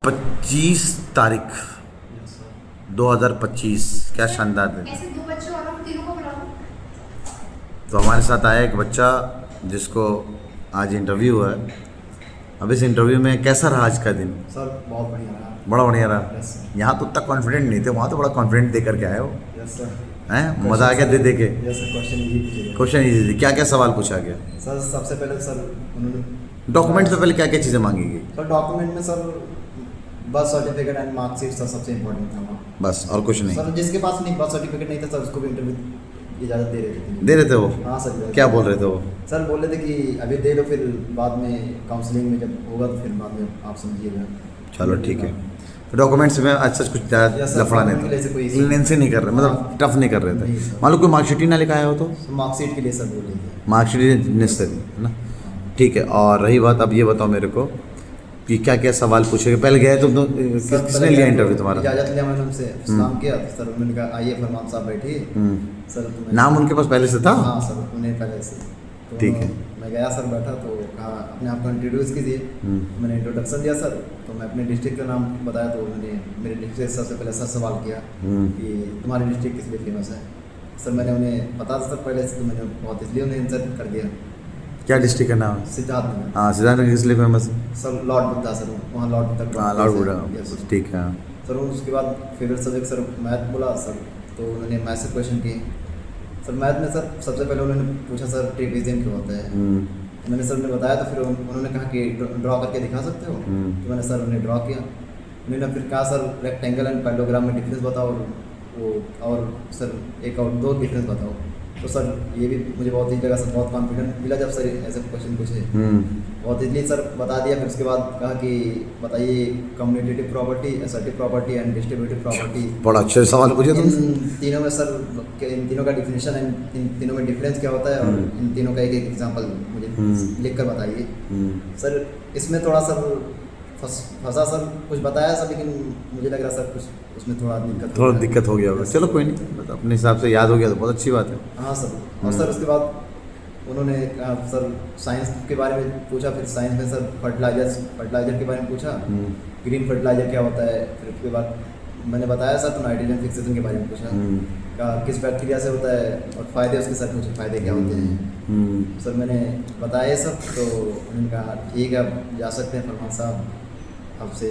25 तारीख 2025, क्या शानदार दिन। ऐसे दो बच्चे और हम तीनों को बुलाओ। तो हमारे साथ आया एक बच्चा जिसको आज इंटरव्यू है। अब इस इंटरव्यू में कैसा रहा आज का दिन? सर बहुत बढ़िया रहा। बड़ा बढ़िया रहा। Yes sir. यहाँ तो उतना कॉन्फिडेंट नहीं थे, वहाँ तो बड़ा कॉन्फिडेंट दे करके आए हो। Yes sir. हैं, मज़ा आ गया दे के? यस सर, क्वेश्चन इजी पूछिए। क्वेश्चन इजी थी। क्या क्या सवाल पूछा गया? सर सबसे पहले सर उन्होंने डॉक्यूमेंट से पहले क्या क्या चीज़ें मांगी गई? सर डॉक्यूमेंट में sir birth certificate and marksheet sir सबसे इम्पोर्टेंट था वहाँ। बस और कुछ नहीं? सर जिसके पास नहीं बर्थ सर्टिफिकेट नहीं था सर उसको भी इंटरव्यू की इजाज़त दे रहे थे। दे रहे थे वो? हाँ सर। क्या बोल रहे थे वो? सर बोल रहे थे कि अभी दे लो, फिर बाद में काउंसलिंग में जब होगा तो फिर बाद में आप समझिएगा। चलो ठीक है। डॉक्यूमेंट्स में अच्छा कुछ ज़्यादा Yes, sir, लफड़ा नहीं document के लिए से कोई था, लेंसी नहीं कर रहे, मतलब टफ नहीं कर रहे नहीं, थे। sir। मान लो कोई मार्कशीट ही ना लेकर आया हो तो? मार्कशीट के लिए सर बोल रहे थे। मार्कशीट नेसेसरी है ना? ठीक है। और रही बात, अब ये बताओ मेरे को कि क्या क्या सवाल पूछे? पहले गए तो किसने लिया इंटरव्यू तुम्हारा? इजाज़त लिया मैंने उनसे, सलाम किया तो सर उन्होंने कहा आइए फरमान साहब बैठिए। सर तो नाम उनके पास पहले से था? हाँ सर, उन्हें पहले से। तो ठीक है। मैं गया सर, बैठा तो कहा अपने आप को इंट्रोड्यूस कीजिए। मैंने इंट्रोडक्शन दिया सर, तो मैं अपने डिस्ट्रिक्ट का नाम बताया तो उन्होंने मेरे डिस्ट्रिक्ट से सबसे पहले सर सवाल किया कि तुम्हारी डिस्ट्रिक्ट किस लिए फेमस है। सर मैंने उन्हें पता था सर पहले से, तो मैंने बहुत इसलिए उन्हें आंसर कर दिया। क्या डिस्ट्रिक्ट का नाम है? सिद्धार्थनगर। हाँ, सिद्धार्थनगर किस लिए फेमस है? सर लॉर्ड बुद्धा सर, वहाँ लॉर्ड बुद्धा। हाँ, लॉर्ड बुद्धा। Yes, sir। ठीक है। सर उसके बाद फेवरेट सब्जेक्ट सर मैथ बोला सर, तो उन्होंने मैथ से क्वेश्चन किए। सर मैथ में सर सबसे पहले उन्होंने पूछा सर ट्रेपेजियम क्या होता है। मैंने सर ने बताया तो फिर उन्होंने कहा कि ड्रॉ करके दिखा सकते हो। तो मैंने सर उन्हें ड्रॉ किया। उन्होंने फिर कहा सर रेक्टेंगल एंड पैरेललोग्राम में डिफरेंस बताओ, और सर एक और दो डिफरेंस बताओ। तो सर ये भी मुझे बहुत ही लगा सर, बहुत कॉन्फिडेंट मिला जब सर ऐसे क्वेश्चन पूछे। बहुत इजली सर बता दिया। फिर उसके बाद कहा कि बताइए commutative property, assertive property and distributive property. बड़ा अच्छे सवाल पूछे तुमसे। इन तीनों में सर इन तीनों का डिफिनेशन एंड इन तीनों में डिफरेंस क्या होता है, और इन तीनों का एक एक एग्जांपल मुझे लिख कर बताइए। सर इसमें थोड़ा सर फंसा सर, कुछ बताया सर, लेकिन मुझे लग रहा सर कुछ उसमें थोड़ा दिक्कत हो गया होगा। चलो कोई नहीं, मतलब अपने हिसाब से याद हो गया तो बहुत अच्छी बात है। हाँ सर। और सर उसके बाद उन्होंने कहा सर साइंस के बारे में पूछा। फिर साइंस में सर फर्टिलाइजर के बारे में पूछा, ग्रीन फर्टिलाइजर क्या होता है। फिर उसके बाद मैंने बताया सर, तो नाइट्रोजन फिक्सेशन के बारे में पूछा, कहा किस बैक्टीरिया से होता है और फ़ायदे उसके साथ पूछे, फ़ायदे क्या होते हैं। सर मैंने बताया सब, तो उन्होंने कहा ठीक है आप जा सकते हैं फरमान साहब, आपसे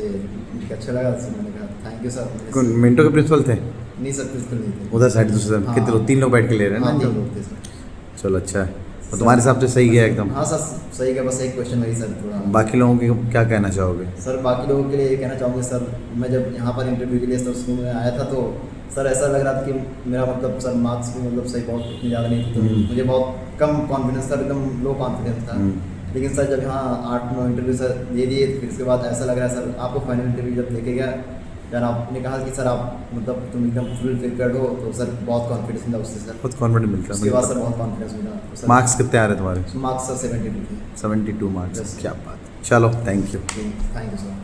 मुझे अच्छा लगा। सर मैंने कहा थैंक यू सर। कौन मिंटो के प्रिंसिपल थे? नहीं सर, प्रिंसिपल नहीं थे। उधर साइड दूसरे हाँ। कितने लोग? 3 लोग बैठ के ले रहे हैं हाँ, ना? 3 लोग थे सर। चलो अच्छा है। तो तुम्हारे हिसाब से सही गया एकदम? हाँ सर सही गया, बस एक क्वेश्चन वही सर थोड़ा। बाकी लोगों की क्या कहना चाहोगे? सर बाकी लोगों के लिए ये कहना चाहूँगा सर, मैं जब यहाँ पर इंटरव्यू के लिए सर स्कूल में आया था तो सर ऐसा लग रहा था कि मेरा मतलब सर मार्क्स भी मतलब सही बहुत इतनी ज़्यादा नहीं थी, तो मुझे बहुत कम कॉन्फिडेंस था, एकदम लो कॉन्फिडेंस था। लेकिन सर जब यहाँ 8-9 इंटरव्यू सर दे दिए, फिर उसके बाद ऐसा लग रहा है सर, आपको फाइनल इंटरव्यू जब लेके गया यार, आपने कहा कि सर आप मतलब तुम एकदम फुल प्रिपेयर्ड हो, तो सर बहुत कॉन्फिडेंस मिला उससे सर। बहुत कॉन्फिडेंट मिलता उसके बाद है। सर बहुत कॉन्फिडेंस मिला तो मार्क्स कितने आ रहे तुम्हारे? मार्क्स सर 72 थे। 72 मार्क्स। Yes, sir। क्या बात। चलो thank you. Thank you sir.